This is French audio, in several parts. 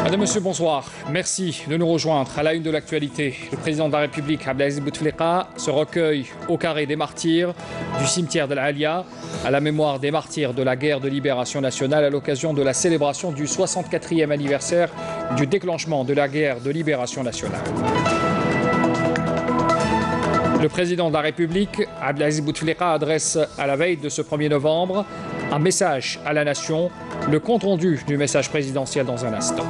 Madame, Monsieur, bonsoir. Merci de nous rejoindre à la une de l'actualité. Le président de la République, Abdelaziz Bouteflika, se recueille au carré des martyrs du cimetière d'Al Alia à la mémoire des martyrs de la guerre de libération nationale à l'occasion de la célébration du 64e anniversaire du déclenchement de la guerre de libération nationale. Le président de la République, Abdelaziz Bouteflika, adresse à la veille de ce 1er novembre un message à la nation, le compte-rendu du message présidentiel dans un instant.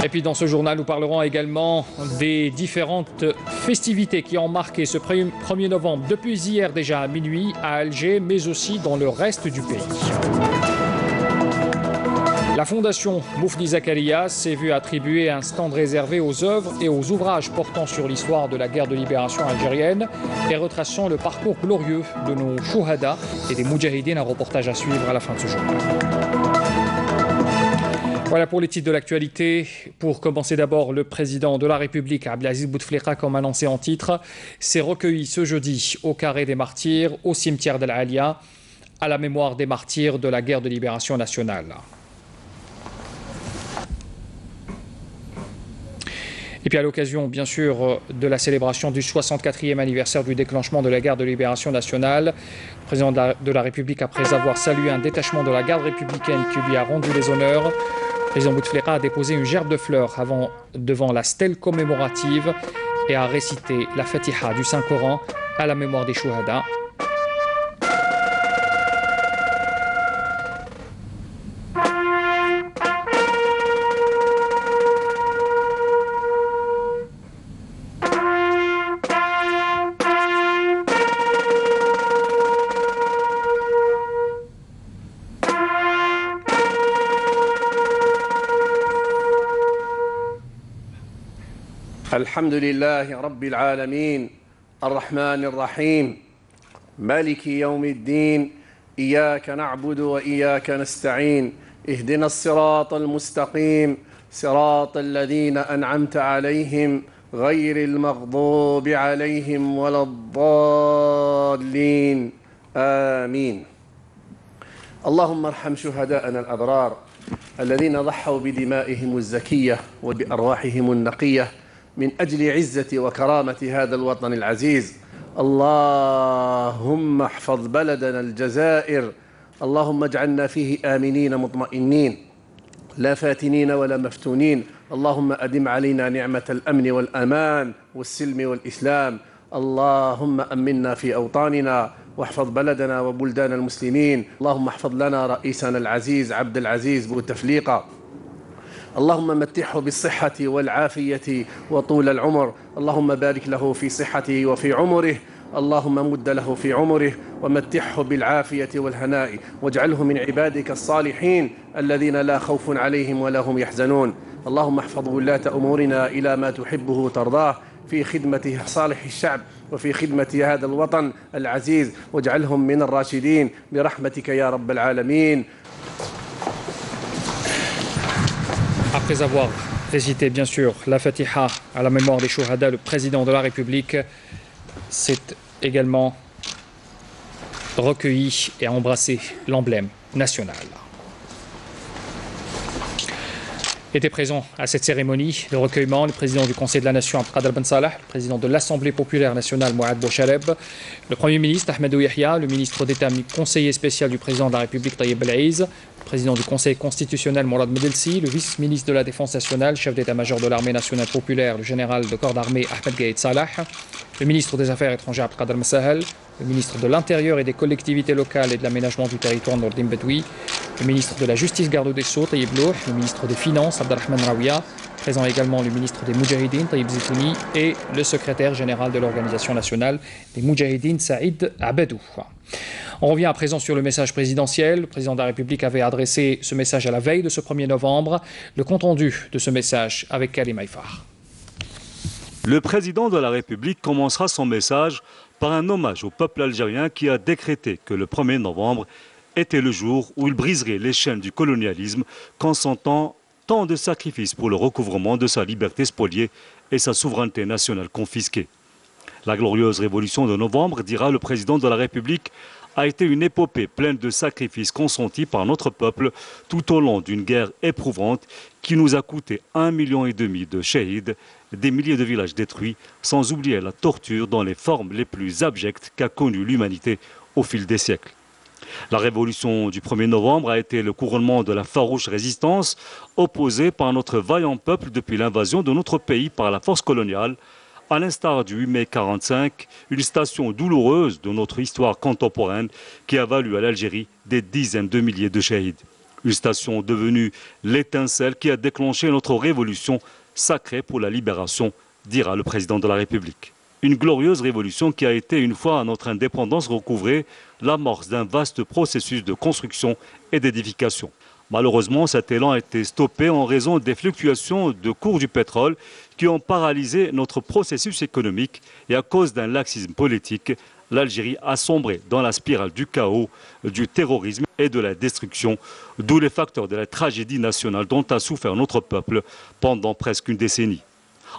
Et puis dans ce journal, nous parlerons également des différentes festivités qui ont marqué ce 1er novembre depuis hier déjà à minuit à Alger, mais aussi dans le reste du pays. La fondation Moufdi Zakaria s'est vue attribuer un stand réservé aux œuvres et aux ouvrages portant sur l'histoire de la guerre de libération algérienne et retraçant le parcours glorieux de nos chouhada et des moudjahidines. Un reportage à suivre à la fin de ce journal. Voilà pour les titres de l'actualité. Pour commencer d'abord, le président de la République, Abdelaziz Bouteflika, comme annoncé en titre, s'est recueilli ce jeudi au carré des martyrs, au cimetière d'Al Alia, à la mémoire des martyrs de la guerre de libération nationale. Et puis à l'occasion, bien sûr, de la célébration du 64e anniversaire du déclenchement de la guerre de libération nationale, le président de la République, après avoir salué un détachement de la garde républicaine qui lui a rendu les honneurs, le président Bouteflika a déposé une gerbe de fleurs devant la stèle commémorative et a récité la Fatiha du Saint-Coran à la mémoire des chouhada. الحمد لله رب العالمين الرحمن الرحيم مالك يوم الدين إياك نعبد وإياك نستعين اهدنا الصراط المستقيم صراط الذين أنعمت عليهم غير المغضوب عليهم ولا الضالين آمين. اللهم ارحم شهداءنا الأبرار الذين ضحوا بدمائهم الزكية وبأرواحهم النقية من أجل عزة وكرامة هذا الوطن العزيز. اللهم احفظ بلدنا الجزائر، اللهم اجعلنا فيه آمنين مطمئنين لا فاتنين ولا مفتونين. اللهم أدم علينا نعمة الأمن والأمان والسلم والإسلام. اللهم أمنا في أوطاننا واحفظ بلدنا وبلدان المسلمين. اللهم احفظ لنا رئيسنا العزيز عبد العزيز بوتفليقة، اللهم متحه بالصحة والعافية وطول العمر. اللهم بارك له في صحته وفي عمره، اللهم مد له في عمره ومتحه بالعافية والهناء، واجعله من عبادك الصالحين الذين لا خوف عليهم ولا هم يحزنون. اللهم احفظ ولاة أمورنا إلى ما تحبه وترضاه في خدمة صالح الشعب وفي خدمة هذا الوطن العزيز، واجعلهم من الراشدين برحمتك يا رب العالمين. Après avoir récité bien sûr la Fatiha à la mémoire des chouhada, le président de la République s'est également recueilli et a embrassé l'emblème national. Était présent à cette cérémonie de recueillement le président du Conseil de la Nation Abdelkader Ben Salah, le président de l'Assemblée populaire nationale Mouad Bouchaleb, le Premier ministre Ahmedou Yahya, le ministre d'État conseiller spécial du président de la République Taïeb El Aïz, le président du Conseil constitutionnel Mourad Medelsi, le vice-ministre de la Défense nationale, chef d'état-major de l'armée nationale populaire, le général de corps d'armée Ahmed Gaïd Salah, le ministre des Affaires étrangères Abdelkader Messahel, le ministre de l'Intérieur et des collectivités locales et de l'aménagement du territoire Nourdine Bedoui, le ministre de la Justice Garde des Sceaux Taïeb Louh, le ministre des Finances Abdelrahman Raouia, présent également le ministre des Moudjahidines Taïeb Zitouni et le secrétaire général de l'Organisation nationale des Moudjahidines Saïd Abedou. On revient à présent sur le message présidentiel. Le président de la République avait adressé ce message à la veille de ce 1er novembre. Le compte-rendu de ce message avec Karim Aïfar. Le président de la République commencera son message par un hommage au peuple algérien qui a décrété que le 1er novembre était le jour où il briserait les chaînes du colonialisme, consentant tant de sacrifices pour le recouvrement de sa liberté spoliée et sa souveraineté nationale confisquée. La glorieuse révolution de novembre, dira le président de la République, a été une épopée pleine de sacrifices consentis par notre peuple tout au long d'une guerre éprouvante qui nous a coûté 1,5 million de shahids, des milliers de villages détruits, sans oublier la torture dans les formes les plus abjectes qu'a connues l'humanité au fil des siècles. La révolution du 1er novembre a été le couronnement de la farouche résistance opposée par notre vaillant peuple depuis l'invasion de notre pays par la force coloniale, à l'instar du 8 mai 1945, une station douloureuse de notre histoire contemporaine qui a valu à l'Algérie des dizaines de milliers de shahids. Une station devenue l'étincelle qui a déclenché notre révolution sacrée pour la libération, dira le président de la République. Une glorieuse révolution qui a été, une fois notre indépendance recouvrée, l'amorce d'un vaste processus de construction et d'édification. Malheureusement, cet élan a été stoppé en raison des fluctuations de cours du pétrole qui ont paralysé notre processus économique et à cause d'un laxisme politique, l'Algérie a sombré dans la spirale du chaos, du terrorisme et de la destruction, d'où les facteurs de la tragédie nationale dont a souffert notre peuple pendant presque une décennie.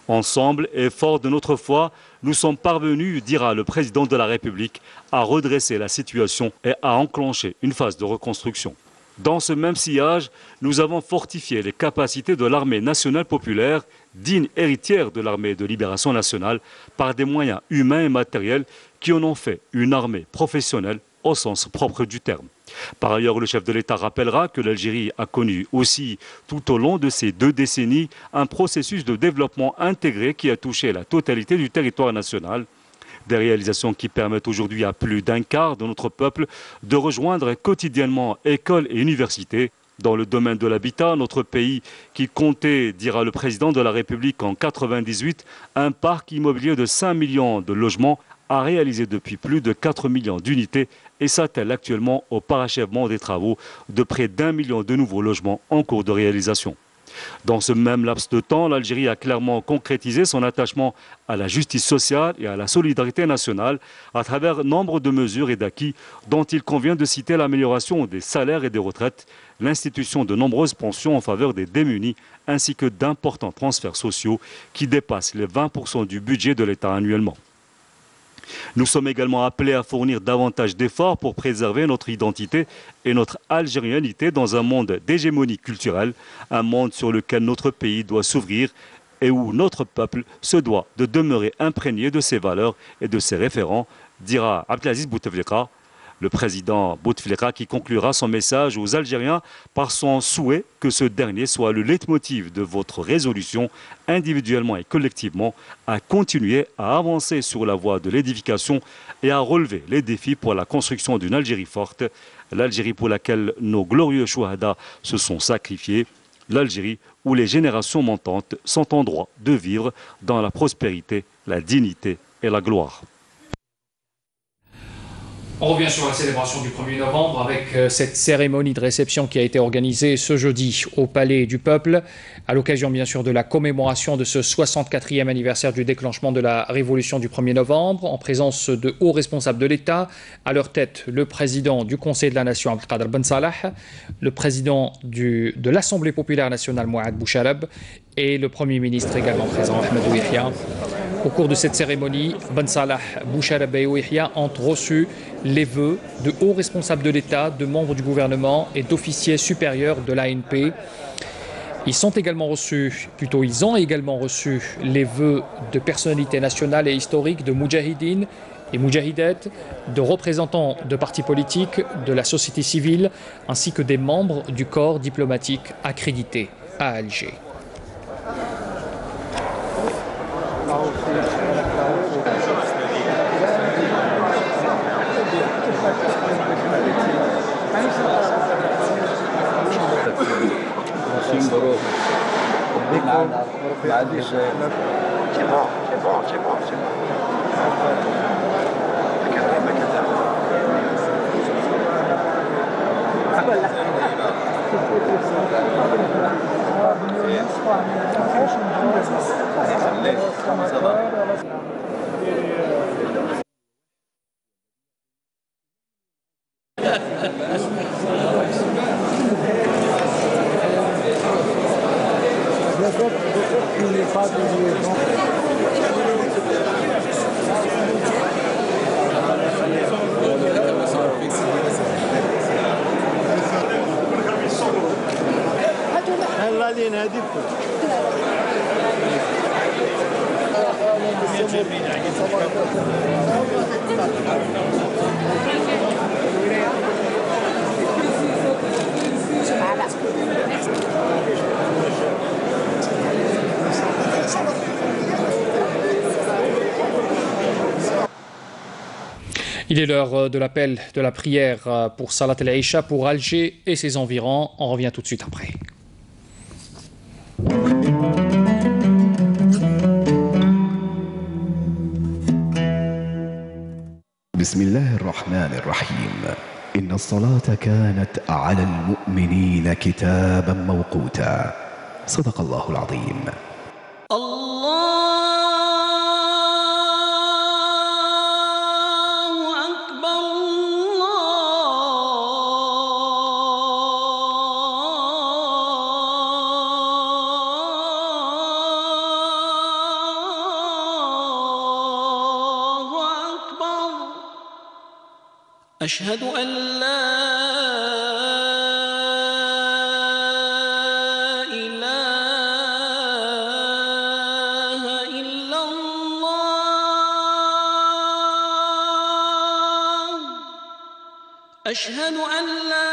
Ensemble et forts de notre foi, nous sommes parvenus, dira le président de la République, à redresser la situation et à enclencher une phase de reconstruction. Dans ce même sillage, nous avons fortifié les capacités de l'armée nationale populaire, digne héritière de l'armée de libération nationale, par des moyens humains et matériels qui en ont fait une armée professionnelle au sens propre du terme. Par ailleurs, le chef de l'État rappellera que l'Algérie a connu aussi, tout au long de ces 2 décennies, un processus de développement intégré qui a touché la totalité du territoire national. Des réalisations qui permettent aujourd'hui à plus d'un quart de notre peuple de rejoindre quotidiennement écoles et universités. Dans le domaine de l'habitat, notre pays qui comptait, dira le président de la République en 1998, un parc immobilier de 5 millions de logements a réalisé depuis plus de 4 millions d'unités et s'attelle actuellement au parachèvement des travaux de près d'1 million de nouveaux logements en cours de réalisation. Dans ce même laps de temps, l'Algérie a clairement concrétisé son attachement à la justice sociale et à la solidarité nationale à travers nombre de mesures et d'acquis dont il convient de citer l'amélioration des salaires et des retraites, l'institution de nombreuses pensions en faveur des démunis ainsi que d'importants transferts sociaux qui dépassent les 20% du budget de l'État annuellement. Nous sommes également appelés à fournir davantage d'efforts pour préserver notre identité et notre algérianité dans un monde d'hégémonie culturelle, un monde sur lequel notre pays doit s'ouvrir et où notre peuple se doit de demeurer imprégné de ses valeurs et de ses référents, dira Abdelaziz Bouteflika, le président Bouteflika qui conclura son message aux Algériens par son souhait que ce dernier soit le leitmotiv de votre résolution, individuellement et collectivement, à continuer à avancer sur la voie de l'édification et à relever les défis pour la construction d'une Algérie forte, l'Algérie pour laquelle nos glorieux chouhadas se sont sacrifiés, l'Algérie où les générations montantes sont en droit de vivre dans la prospérité, la dignité et la gloire. On revient sur la célébration du 1er novembre avec cette cérémonie de réception qui a été organisée ce jeudi au Palais du Peuple, à l'occasion bien sûr de la commémoration de ce 64e anniversaire du déclenchement de la révolution du 1er novembre, en présence de hauts responsables de l'État, à leur tête le président du Conseil de la Nation Abdelkader Ben Salah, le président de l'Assemblée populaire nationale Mouad Bouchaleb et le Premier ministre également présent, Ahmedou Yahya. Au cours de cette cérémonie, Ben Salah, Bouchaleb et Yahya ont reçu les vœux de hauts responsables de l'État, de membres du gouvernement et d'officiers supérieurs de l'ANP. Ils ont également reçu les vœux de personnalités nationales et historiques, de moudjahidines et moudjahidettes, de représentants de partis politiques, de la société civile, ainsi que des membres du corps diplomatique accrédité à Alger. Il est l'heure de l'appel de la prière pour Salat al-Isha pour Alger et ses environs. On revient tout de suite après. بسم الله الرحمن الرحيم إن الصلاة كانت على المؤمنين كتابا موقوتا صدق الله العظيم. أشهد أن لا إله إلا الله أشهد أن لا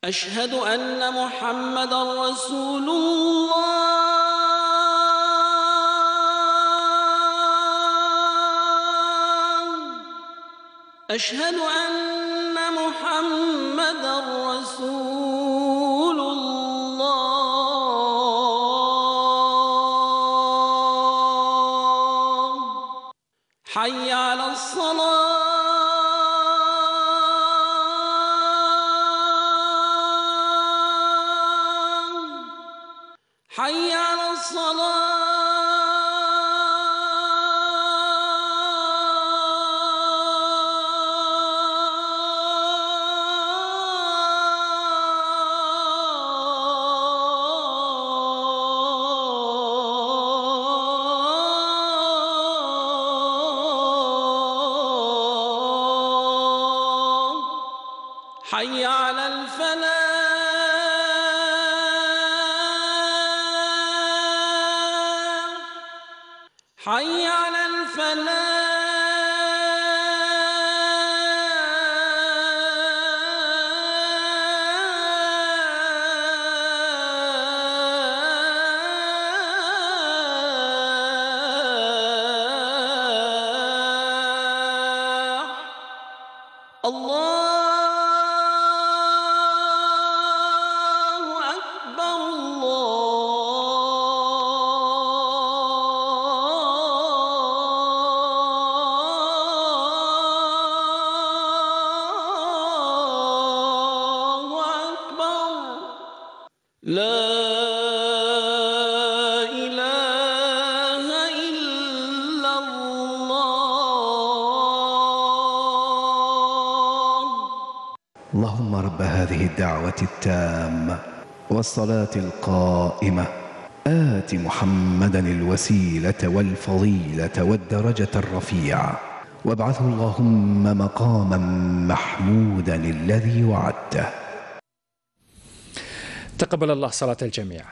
أشهد أن محمدًا رسول الله أشهد أن محمدًا رسول الله حي على الصلاة حي على الصلاة حي على الفلاح حي على الفلاح الله أكبر لا إله إلا الله اللهم رب هذه الدعوة التامة والصلاة القائمة آت محمدا الوسيلة والفضيلة والدرجة الرفيعة وابعثه اللهم مقاما محمودا الذي وعدته. Taqabbal Allah salat al-Jami'.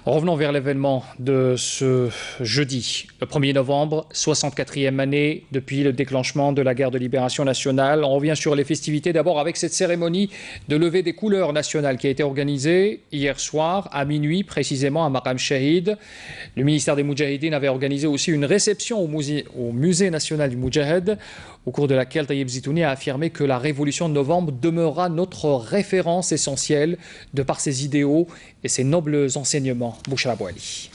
Revenons vers l'événement de ce jeudi, le 1er novembre, 64e année depuis le déclenchement de la guerre de libération nationale. On revient sur les festivités d'abord avec cette cérémonie de levée des couleurs nationales qui a été organisée hier soir à minuit, précisément à Maqam Shahid. Le ministère des Moudjahidines avait organisé aussi une réception au musée national du Moudjahid, au cours de laquelle Tayyip Zitouni a affirmé que la révolution de novembre demeurera notre référence essentielle de par ses idéaux et ses nobles enseignements. Bouchra Bouali.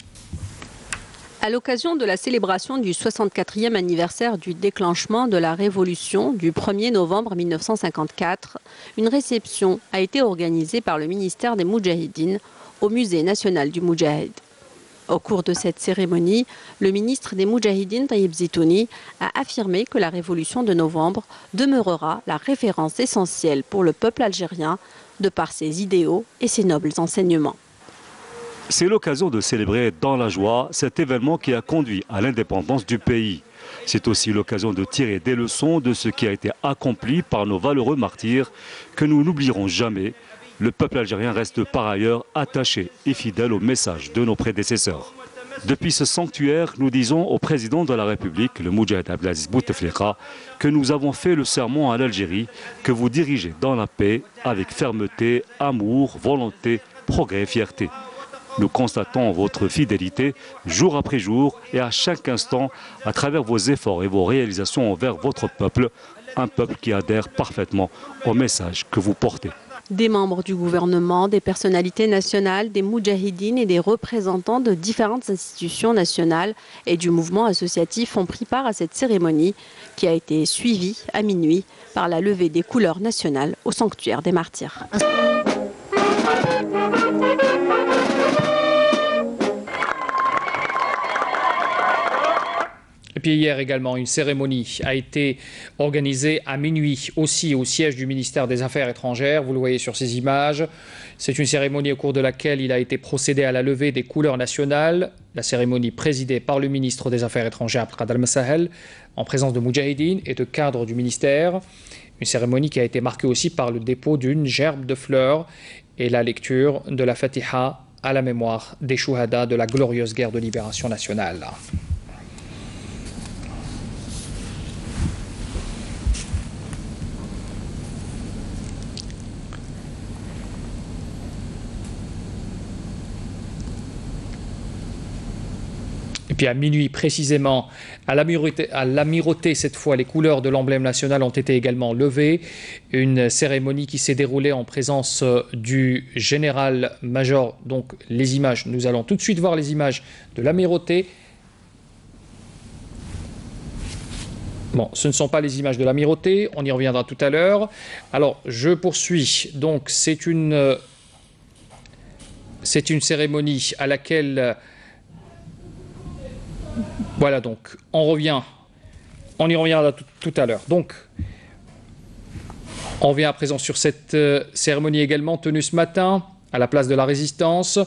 À l'occasion de la célébration du 64e anniversaire du déclenchement de la Révolution du 1er novembre 1954, une réception a été organisée par le ministère des Moudjahidines au musée national du Moudjahid. Au cours de cette cérémonie, le ministre des Moudjahidines, Tayyip Zitouni, a affirmé que la Révolution de novembre demeurera la référence essentielle pour le peuple algérien de par ses idéaux et ses nobles enseignements. C'est l'occasion de célébrer dans la joie cet événement qui a conduit à l'indépendance du pays. C'est aussi l'occasion de tirer des leçons de ce qui a été accompli par nos valeureux martyrs que nous n'oublierons jamais. Le peuple algérien reste par ailleurs attaché et fidèle au message de nos prédécesseurs. Depuis ce sanctuaire, nous disons au président de la République, le Moudjahid Abdelaziz Bouteflika, que nous avons fait le serment à l'Algérie, que vous dirigez dans la paix avec fermeté, amour, volonté, progrès et fierté. Nous constatons votre fidélité jour après jour et à chaque instant à travers vos efforts et vos réalisations envers votre peuple, un peuple qui adhère parfaitement au message que vous portez. Des membres du gouvernement, des personnalités nationales, des moudjahidines et des représentants de différentes institutions nationales et du mouvement associatif ont pris part à cette cérémonie qui a été suivie à minuit par la levée des couleurs nationales au sanctuaire des martyrs. Et puis hier également, une cérémonie a été organisée à minuit aussi au siège du ministère des Affaires étrangères. Vous le voyez sur ces images. C'est une cérémonie au cours de laquelle il a été procédé à la levée des couleurs nationales. La cérémonie présidée par le ministre des Affaires étrangères, Abdelkader Al-Messahel, en présence de Moudjahidine et de cadres du ministère. Une cérémonie qui a été marquée aussi par le dépôt d'une gerbe de fleurs et la lecture de la Fatiha à la mémoire des Chouhada de la glorieuse guerre de libération nationale. Et puis à minuit précisément, à l'Amirauté, cette fois, les couleurs de l'emblème national ont été également levées. Une cérémonie qui s'est déroulée en présence du général-major. Donc les images, nous allons tout de suite voir les images de l'Amirauté. Bon, ce ne sont pas les images de l'Amirauté, on y reviendra tout à l'heure. Alors, je poursuis. Donc c'est une cérémonie à laquelle... Voilà, donc on y reviendra tout à l'heure. Donc, on revient à présent sur cette cérémonie également tenue ce matin à la place de la Résistance.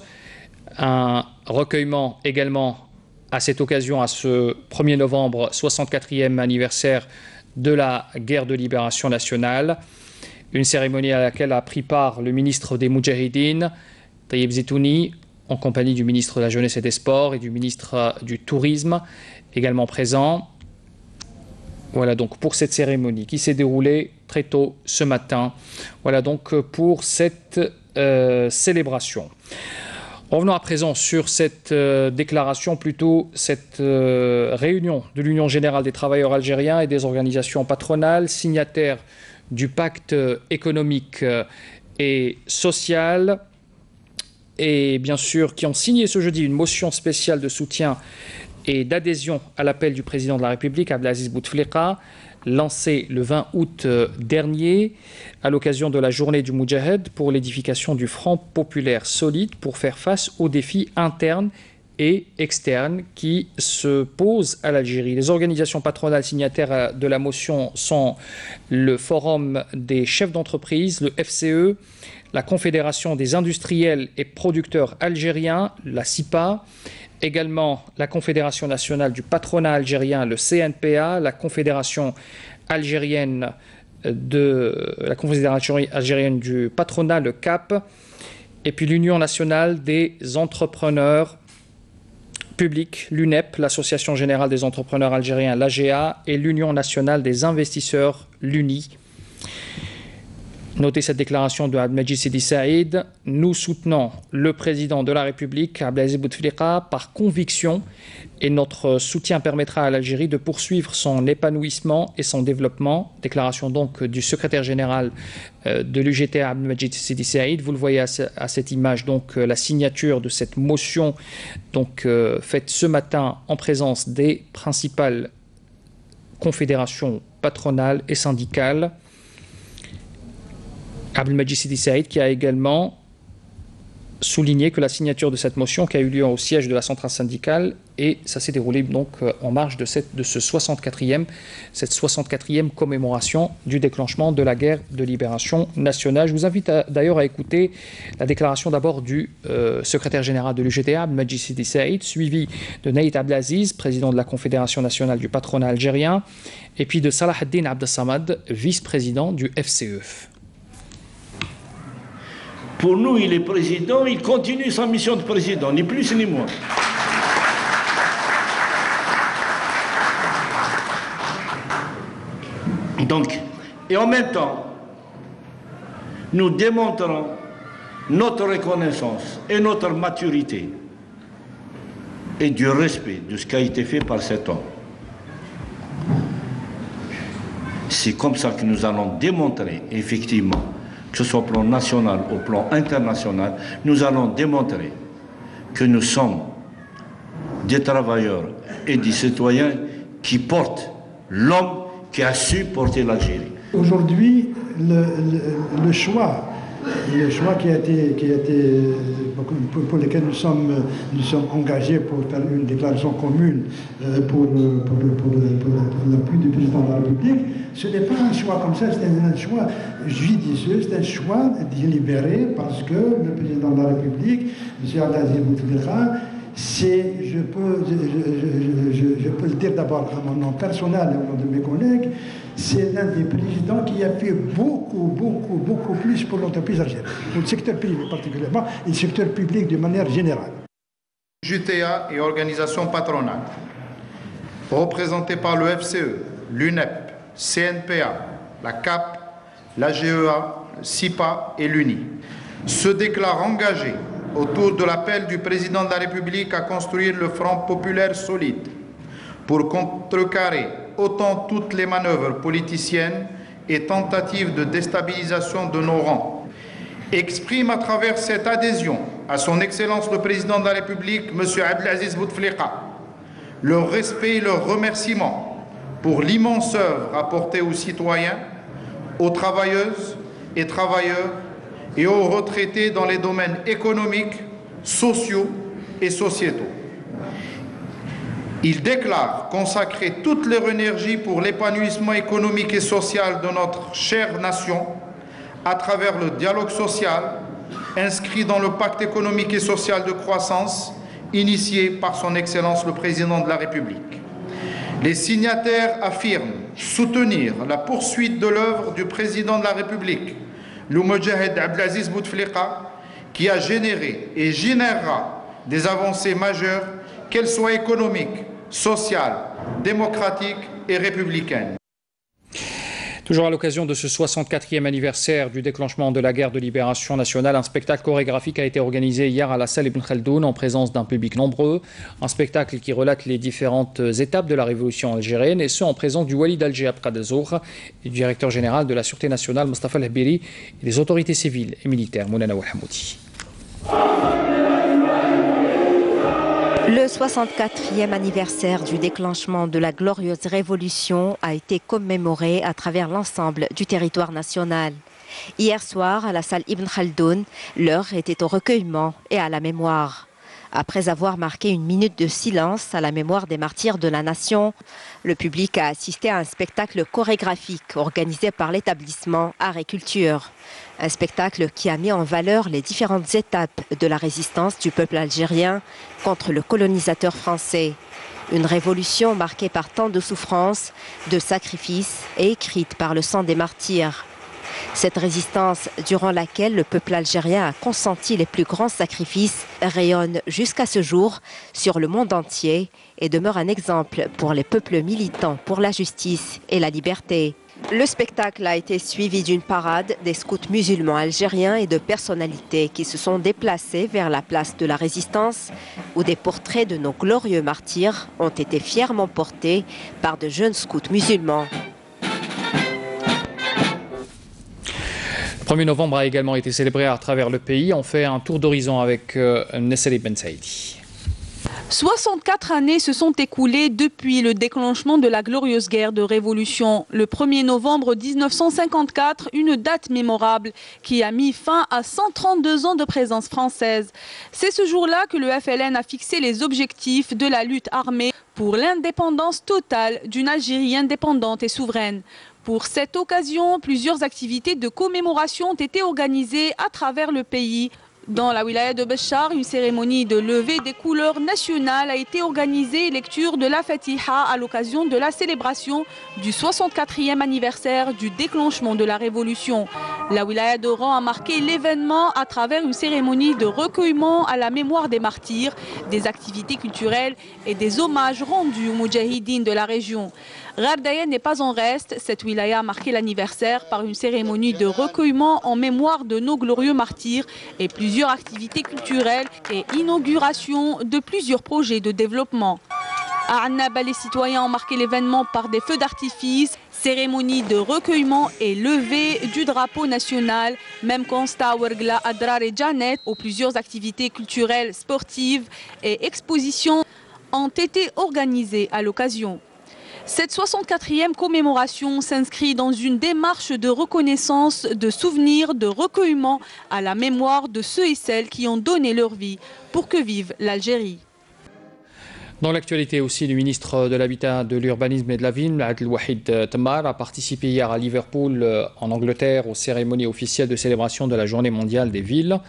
Un recueillement également à cette occasion, à ce 1er novembre, 64e anniversaire de la guerre de libération nationale. Une cérémonie à laquelle a pris part le ministre des Moudjahidines, Taïeb Zetouni, en compagnie du ministre de la Jeunesse et des Sports et du ministre du Tourisme, également présent. Voilà donc pour cette cérémonie qui s'est déroulée très tôt ce matin. Voilà donc pour cette célébration. Revenons à présent sur cette déclaration, plutôt cette réunion de l'Union générale des travailleurs algériens et des organisations patronales, signataires du pacte économique et social, et bien sûr qui ont signé ce jeudi une motion spéciale de soutien et d'adhésion à l'appel du président de la République, Abdelaziz Bouteflika, lancé le 20 août dernier à l'occasion de la journée du Moudjahid pour l'édification du Front populaire solide pour faire face aux défis internes et externes qui se posent à l'Algérie. Les organisations patronales signataires de la motion sont le Forum des chefs d'entreprise, le FCE, la Confédération des industriels et producteurs algériens, la CIPA, également la Confédération nationale du patronat algérien, le CNPA, la Confédération algérienne du patronat, le CAP, et puis l'Union nationale des entrepreneurs publics, l'UNEP, l'Association générale des entrepreneurs algériens, l'AGA, et l'Union nationale des investisseurs, l'UNI. Notez cette déclaration de Abdelmajid Sidi Saïd. Nous soutenons le président de la République, Abdelaziz Bouteflika, par conviction, et notre soutien permettra à l'Algérie de poursuivre son épanouissement et son développement. Déclaration donc du secrétaire général de l'UGT, Abdelmajid Sidi Saïd. Vous le voyez à cette image, donc la signature de cette motion donc, faite ce matin en présence des principales confédérations patronales et syndicales. Abdelmajid Sidi Saïd qui a également souligné que la signature de cette motion qui a eu lieu au siège de la centrale syndicale, et ça s'est déroulé donc en marge de cette 64e commémoration du déclenchement de la guerre de libération nationale. Je vous invite d'ailleurs à écouter la déclaration d'abord du secrétaire général de l'UGTA, Abdelmajid Sidi Saïd, suivi de Naït Abdelaziz, président de la Confédération nationale du patronat algérien, et puis de Salah Eddine Abdessamad, vice-président du FCE. Pour nous, il est président, il continue sa mission de président, ni plus ni moins. Donc, et en même temps, nous démontrons notre reconnaissance et notre maturité et du respect de ce qui a été fait par cet homme. C'est comme ça que nous allons démontrer, effectivement, que ce soit au plan national, au plan international, nous allons démontrer que nous sommes des travailleurs et des citoyens qui portent l'homme qui a su porter l'Algérie. Aujourd'hui, le choix qui a été pour lequel nous sommes engagés pour faire une déclaration commune pour l'appui du président de la République, ce n'est pas un choix comme ça, c'est un choix judicieux, c'est un choix délibéré parce que le président de la République, M. Abdelaziz Bouteflika, je peux le dire d'abord à mon nom personnel et au nom de mes collègues, c'est l'un des présidents qui a fait beaucoup plus pour l'entreprise algérienne, pour le secteur privé particulièrement, et le secteur public de manière générale. JTA et organisations patronales, représentées par le FCE, l'UNEP, CNPA, la CAP, la GEA, le SIPA et l'UNI, se déclarent engagés autour de l'appel du président de la République à construire le Front populaire solide pour contrecarrer autant toutes les manœuvres politiciennes et tentatives de déstabilisation de nos rangs. Exprime à travers cette adhésion à son Excellence le Président de la République, M. Abdelaziz Bouteflika, leur respect et leur remerciement pour l'immense œuvre apportée aux citoyens, aux travailleuses et travailleurs et aux retraités dans les domaines économiques, sociaux et sociétaux. Il déclare consacrer toute leur énergie pour l'épanouissement économique et social de notre chère nation à travers le dialogue social inscrit dans le pacte économique et social de croissance initié par son Excellence le Président de la République. Les signataires affirment soutenir la poursuite de l'œuvre du Président de la République, le Moudjahid Abdelaziz Bouteflika, qui a généré et générera des avancées majeures, qu'elles soient économiques, sociales, démocratiques et républicaines. Toujours à l'occasion de ce 64e anniversaire du déclenchement de la guerre de libération nationale, un spectacle chorégraphique a été organisé hier à la salle Ibn Khaldoun en présence d'un public nombreux. Un spectacle qui relate les différentes étapes de la révolution algérienne et ce en présence du Walid Al-Jayab Qadazour, du directeur général de la Sûreté nationale Mustafa Al-Habiri et des autorités civiles et militaires Mounana Ouelhamoudi. Le 64e anniversaire du déclenchement de la glorieuse révolution a été commémoré à travers l'ensemble du territoire national. Hier soir, à la salle Ibn Khaldoun, l'heure était au recueillement et à la mémoire. Après avoir marqué une minute de silence à la mémoire des martyrs de la nation, le public a assisté à un spectacle chorégraphique organisé par l'établissement Art et Culture. Un spectacle qui a mis en valeur les différentes étapes de la résistance du peuple algérien contre le colonisateur français. Une révolution marquée par tant de souffrances, de sacrifices et écrite par le sang des martyrs. Cette résistance, durant laquelle le peuple algérien a consenti les plus grands sacrifices, rayonne jusqu'à ce jour sur le monde entier et demeure un exemple pour les peuples militants pour la justice et la liberté. Le spectacle a été suivi d'une parade des scouts musulmans algériens et de personnalités qui se sont déplacés vers la place de la Résistance, où des portraits de nos glorieux martyrs ont été fièrement portés par de jeunes scouts musulmans. Le 1er novembre a également été célébré à travers le pays. On fait un tour d'horizon avec Nesseri Ben Saïdi. 64 années se sont écoulées depuis le déclenchement de la glorieuse guerre de révolution. Le 1er novembre 1954, une date mémorable qui a mis fin à 132 ans de présence française. C'est ce jour-là que le FLN a fixé les objectifs de la lutte armée pour l'indépendance totale d'une Algérie indépendante et souveraine. Pour cette occasion, plusieurs activités de commémoration ont été organisées à travers le pays. Dans la wilaya de Béchar, une cérémonie de levée des couleurs nationales a été organisée et lecture de la Fatiha à l'occasion de la célébration du 64e anniversaire du déclenchement de la révolution. La wilaya d'Oran a marqué l'événement à travers une cérémonie de recueillement à la mémoire des martyrs, des activités culturelles et des hommages rendus aux moudjahidines de la région. Ghardaïa n'est pas en reste. Cette wilaya a marqué l'anniversaire par une cérémonie de recueillement en mémoire de nos glorieux martyrs et plusieurs activités culturelles et inauguration de plusieurs projets de développement. À Annaba, les citoyens ont marqué l'événement par des feux d'artifice, cérémonie de recueillement et levée du drapeau national. Même constat à Ouergla, Adrar et Janet, où plusieurs activités culturelles, sportives et expositions ont été organisées à l'occasion. Cette 64e commémoration s'inscrit dans une démarche de reconnaissance, de souvenirs, de recueillement à la mémoire de ceux et celles qui ont donné leur vie pour que vive l'Algérie. Dans l'actualité aussi, le ministre de l'Habitat, de l'Urbanisme et de la Ville, Abdel Wahid Tammar, a participé hier à Liverpool, en Angleterre, aux cérémonies officielles de célébration de la Journée mondiale des villes.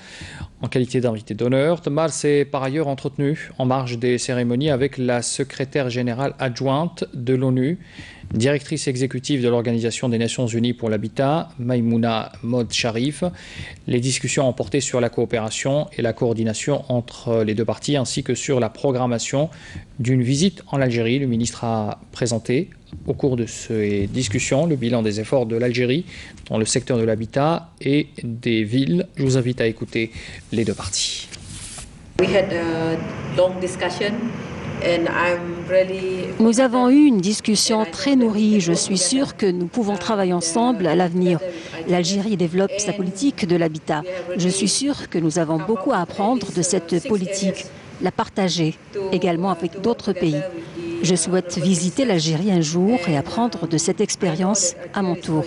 En qualité d'invité d'honneur, Tammar s'est par ailleurs entretenu en marge des cérémonies avec la secrétaire générale adjointe de l'ONU, directrice exécutive de l'Organisation des Nations Unies pour l'Habitat, Maïmouna Mod Sharif. Les discussions ont porté sur la coopération et la coordination entre les deux parties, ainsi que sur la programmation d'une visite en Algérie. Le ministre a présenté au cours de ces discussions le bilan des efforts de l'Algérie dans le secteur de l'habitat et des villes. Je vous invite à écouter les deux parties. Nous avons eu une discussion très nourrie. Je suis sûre que nous pouvons travailler ensemble à l'avenir. L'Algérie développe sa politique de l'habitat. Je suis sûre que nous avons beaucoup à apprendre de cette politique, la partager également avec d'autres pays. Je souhaite visiter l'Algérie un jour et apprendre de cette expérience à mon tour.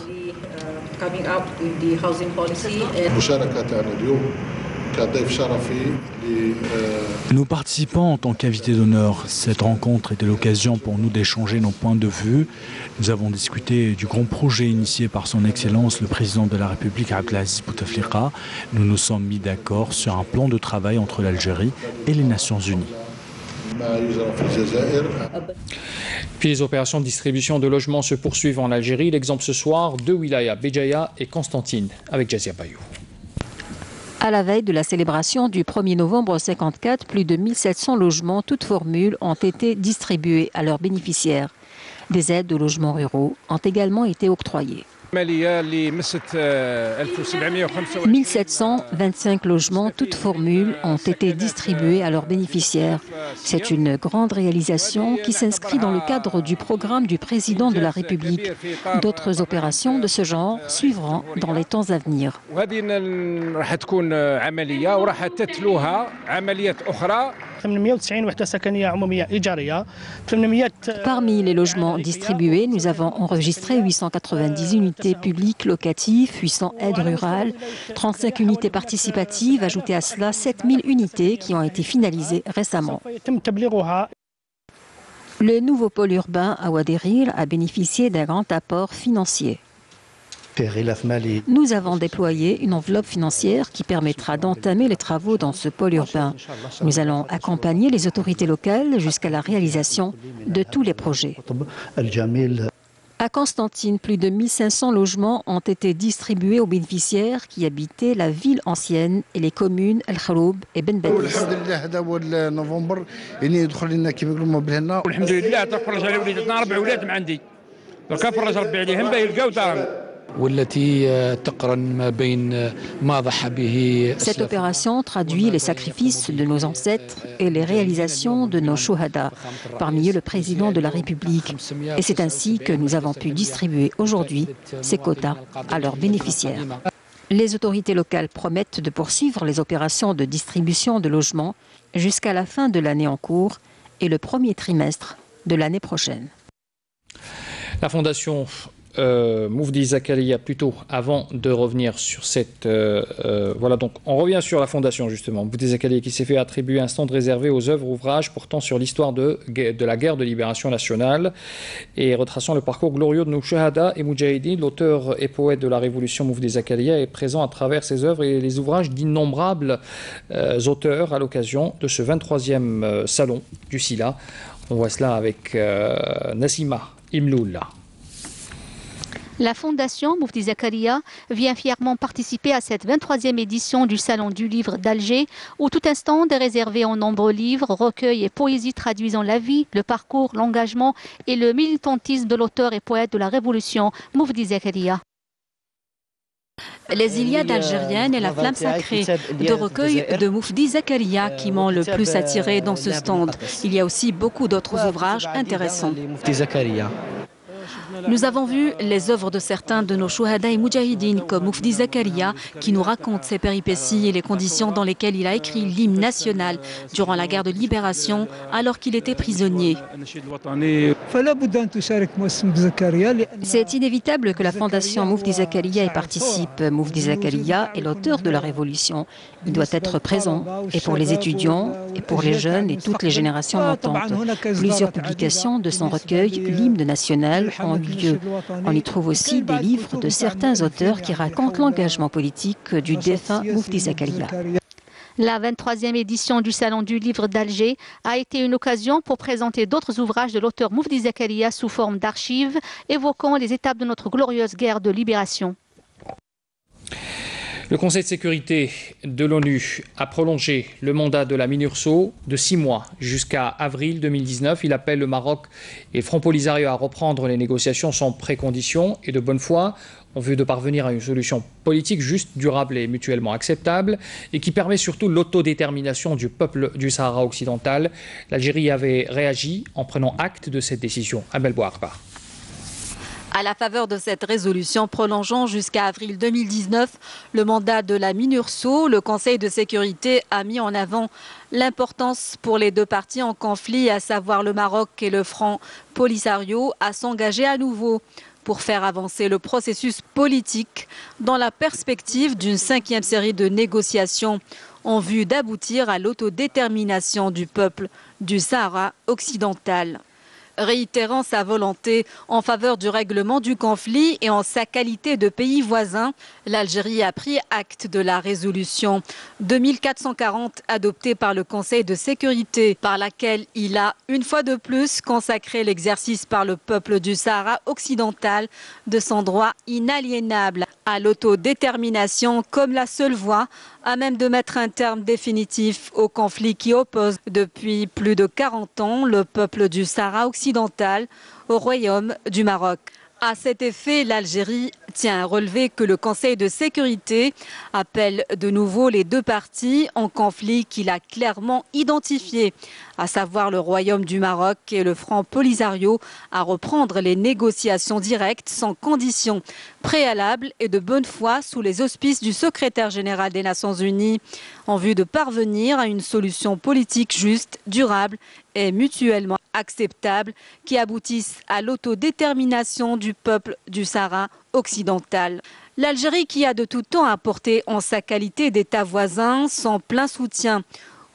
Nous participons en tant qu'invités d'honneur. Cette rencontre était l'occasion pour nous d'échanger nos points de vue. Nous avons discuté du grand projet initié par son Excellence le Président de la République Abdelaziz Bouteflika. Nous nous sommes mis d'accord sur un plan de travail entre l'Algérie et les Nations Unies. Puis les opérations de distribution de logements se poursuivent en Algérie. L'exemple ce soir, deux wilayas, Béjaïa et Constantine, avec Jazia Bayou. À la veille de la célébration du 1er novembre 1954, plus de 1700 logements, toutes formules, ont été distribués à leurs bénéficiaires. Des aides aux logements ruraux ont également été octroyées. 1725 logements, toutes formules, ont été distribués à leurs bénéficiaires. C'est une grande réalisation qui s'inscrit dans le cadre du programme du président de la République. D'autres opérations de ce genre suivront dans les temps à venir. Parmi les logements distribués, nous avons enregistré 890 unités publiques locatives, 800 aides rurales, 35 unités participatives, ajoutées à cela 7000 unités qui ont été finalisées récemment. Le nouveau pôle urbain à Ouadiril a bénéficié d'un grand apport financier. Nous avons déployé une enveloppe financière qui permettra d'entamer les travaux dans ce pôle urbain. Nous allons accompagner les autorités locales jusqu'à la réalisation de tous les projets. À Constantine, plus de 1500 logements ont été distribués aux bénéficiaires qui habitaient la ville ancienne et les communes El Khroub et Ben Badis. Cette opération traduit les sacrifices de nos ancêtres et les réalisations de nos shuhada, parmi eux le président de la République. Et c'est ainsi que nous avons pu distribuer aujourd'hui ces quotas à leurs bénéficiaires. Les autorités locales promettent de poursuivre les opérations de distribution de logements jusqu'à la fin de l'année en cours et le premier trimestre de l'année prochaine. La Fondation Moufdi Zakaria, plutôt avant de revenir sur cette... voilà, donc on revient sur la fondation justement. Moufdi Zakaria qui s'est fait attribuer un stand réservé aux œuvres ouvrages portant sur l'histoire de la guerre de libération nationale et retraçant le parcours glorieux de nos shahada et moudjahidines. L'auteur et poète de la révolution Moufdi Zakaria est présent à travers ses œuvres et les ouvrages d'innombrables auteurs à l'occasion de ce 23e salon du SILA. On voit cela avec Nassima Imloula. La Fondation Moufti Zakaria vient fièrement participer à cette 23e édition du Salon du Livre d'Alger, où tout un stand est réservé aux nombreux livres, recueils et poésies traduisant la vie, le parcours, l'engagement et le militantisme de l'auteur et poète de la Révolution, Moufti Zakaria. Les Iliades algériennes et la flamme sacrée, deux recueils de Moufti Zakaria qui m'ont le plus attiré dans ce stand. Il y a aussi beaucoup d'autres ouvrages intéressants. Nous avons vu les œuvres de certains de nos chouhada et moudjahidines comme Moufti Zakaria qui nous raconte ses péripéties et les conditions dans lesquelles il a écrit l'hymne national durant la guerre de libération alors qu'il était prisonnier. C'est inévitable que la Fondation Moufti Zakaria y participe. Moufti Zakaria est l'auteur de la Révolution. Il doit être présent, et pour les étudiants, et pour les jeunes et toutes les générations montantes. Plusieurs publications de son recueil, l'hymne national, ont eu lieu. On y trouve aussi des livres de certains auteurs qui racontent l'engagement politique du défunt Moufti Zakaria. La 23e édition du Salon du Livre d'Alger a été une occasion pour présenter d'autres ouvrages de l'auteur Moufti Zakaria sous forme d'archives évoquant les étapes de notre glorieuse guerre de libération. Le Conseil de sécurité de l'ONU a prolongé le mandat de la MINURSO de 6 mois jusqu'à avril 2019. Il appelle le Maroc et le Front Polisario à reprendre les négociations sans préconditions et de bonne foi en vue de parvenir à une solution politique juste, durable et mutuellement acceptable et qui permet surtout l'autodétermination du peuple du Sahara occidental. L'Algérie avait réagi en prenant acte de cette décision. Amel Bouarba. À la faveur de cette résolution prolongeant jusqu'à avril 2019 le mandat de la MINURSO, le Conseil de sécurité a mis en avant l'importance pour les deux parties en conflit, à savoir le Maroc et le Front Polisario, à s'engager à nouveau pour faire avancer le processus politique dans la perspective d'une 5e série de négociations en vue d'aboutir à l'autodétermination du peuple du Sahara occidental. Réitérant sa volonté en faveur du règlement du conflit et en sa qualité de pays voisin, l'Algérie a pris acte de la résolution 2440 adoptée par le Conseil de sécurité, par laquelle il a, une fois de plus, consacré l'exercice par le peuple du Sahara occidental de son droit inaliénable à l'autodétermination comme la seule voie à même de mettre un terme définitif au conflit qui oppose depuis plus de 40 ans le peuple du Sahara occidental au Royaume du Maroc. À cet effet, l'Algérie tient à relever que le Conseil de sécurité appelle de nouveau les deux parties en conflit qu'il a clairement identifié, à savoir le Royaume du Maroc et le Front Polisario, à reprendre les négociations directes sans conditions préalables et de bonne foi sous les auspices du secrétaire général des Nations Unies en vue de parvenir à une solution politique juste, durable et mutuellement acceptable qui aboutisse à l'autodétermination du peuple du Sahara occidental. L'Algérie, qui a de tout temps apporté en sa qualité d'État voisin son plein soutien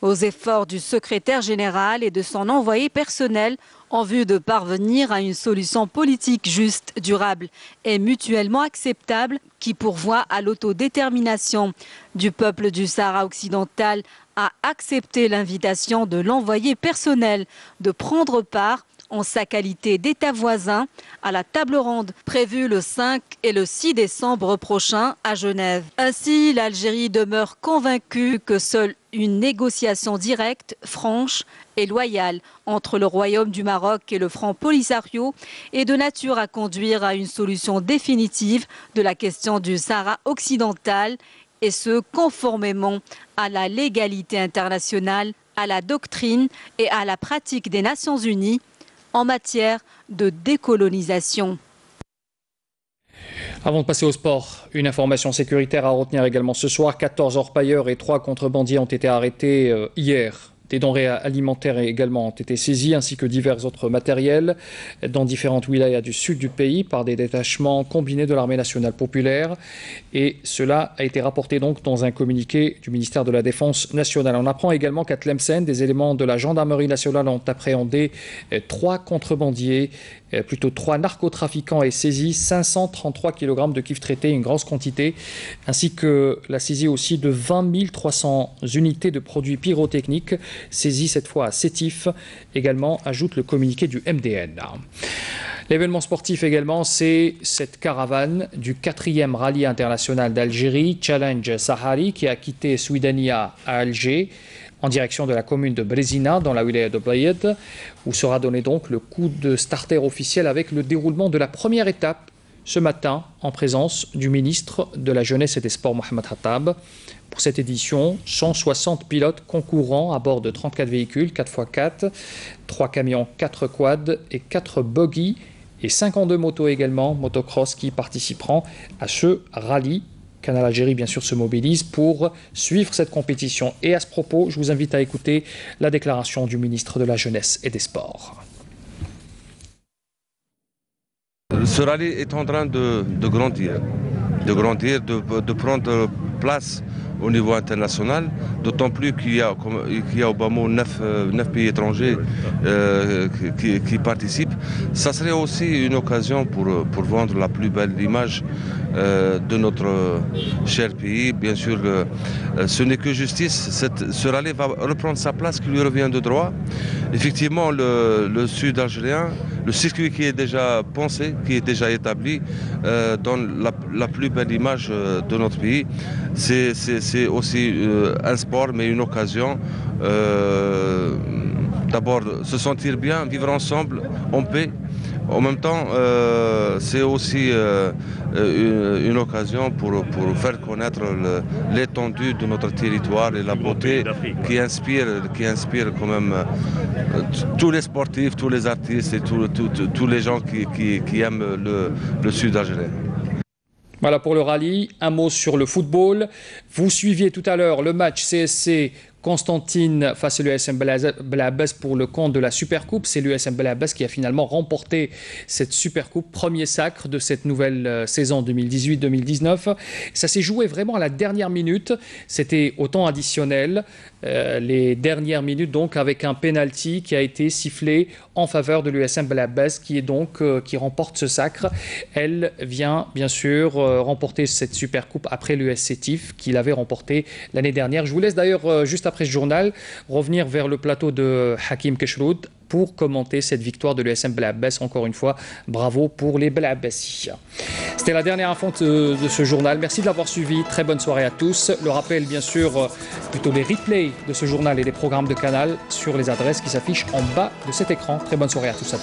aux efforts du secrétaire général et de son envoyé personnel en vue de parvenir à une solution politique juste, durable et mutuellement acceptable qui pourvoit à l'autodétermination du peuple du Sahara occidental, a accepté l'invitation de l'envoyé personnel de prendre part en sa qualité d'État voisin à la table ronde prévue le 5 et le 6 décembre prochain à Genève. Ainsi, l'Algérie demeure convaincue que seule une négociation directe, franche et loyale entre le Royaume du Maroc et le Front Polisario est de nature à conduire à une solution définitive de la question du Sahara occidental, et ce conformément à la légalité internationale, à la doctrine et à la pratique des Nations Unies en matière de décolonisation. Avant de passer au sport, une information sécuritaire à retenir également ce soir. 14 orpailleurs et 3 contrebandiers ont été arrêtés hier. Des denrées alimentaires également ont été saisies, ainsi que divers autres matériels dans différentes wilayas du sud du pays par des détachements combinés de l'armée nationale populaire. Et cela a été rapporté donc dans un communiqué du ministère de la Défense nationale. On apprend également qu'à Tlemcen, des éléments de la gendarmerie nationale ont appréhendé 3 contrebandiers, plutôt 3 narcotrafiquants et saisi 533 kg de cuivre traité, une grosse quantité, ainsi que la saisie aussi de 20 300 unités de produits pyrotechniques saisis cette fois à Sétif, également ajoute le communiqué du MDN. L'événement sportif également, c'est cette caravane du 4e rallye international d'Algérie, Challenge Sahari, qui a quitté Souidania à Alger en direction de la commune de Brezina, dans la wilaya de Blayed, où sera donné donc le coup de starter officiel avec le déroulement de la première étape ce matin en présence du ministre de la Jeunesse et des Sports, Mohamed Hattab. Pour cette édition, 160 pilotes concourant à bord de 34 véhicules, 4x4, 3 camions, 4 quads et 4 bogies, et 52 motos également, motocross, qui participeront à ce rallye. Canal Algérie, bien sûr, se mobilise pour suivre cette compétition. Et à ce propos, je vous invite à écouter la déclaration du ministre de la Jeunesse et des Sports. Ce rallye est en train de grandir, de prendre place au niveau international, d'autant plus qu'il y a au bas mot 9 pays étrangers qui participent. Ça serait aussi une occasion pour vendre la plus belle image de notre cher pays. Bien sûr, ce n'est que justice. Ce rallye va reprendre sa place qui lui revient de droit. Effectivement, le sud algérien, le circuit qui est déjà pensé, qui est déjà établi, donne la plus belle image de notre pays. C'est aussi un sport, mais une occasion d'abord se sentir bien, vivre ensemble, en paix. En même temps, c'est aussi une occasion pour faire connaître l'étendue de notre territoire et la beauté qui inspire quand même tous les sportifs, tous les artistes et tous les gens qui aiment le sud algérien. Voilà pour le rallye. Un mot sur le football. Vous suiviez tout à l'heure le match CSC Constantine face à l'USM Belabès pour le compte de la Supercoupe. C'est l'USM Belabès qui a finalement remporté cette Supercoupe, premier sacre de cette nouvelle saison 2018-2019. Ça s'est joué vraiment à la dernière minute. C'était au temps additionnel. Les dernières minutes donc avec un penalty qui a été sifflé en faveur de l'USM Belabès qui remporte ce sacre. Elle vient bien sûr remporter cette Supercoupe après l'US Sétif qui l'avait remporté l'année dernière. Je vous laisse d'ailleurs juste après ce journal revenir vers le plateau de Hakim Keshroud pour commenter cette victoire de l'USM Belabès. Encore une fois, bravo pour les Belabessi. C'était la dernière info de ce journal. Merci de l'avoir suivi. Très bonne soirée à tous. Le rappel, bien sûr, plutôt les replays de ce journal et des programmes de Canal sur les adresses qui s'affichent en bas de cet écran. Très bonne soirée à tous.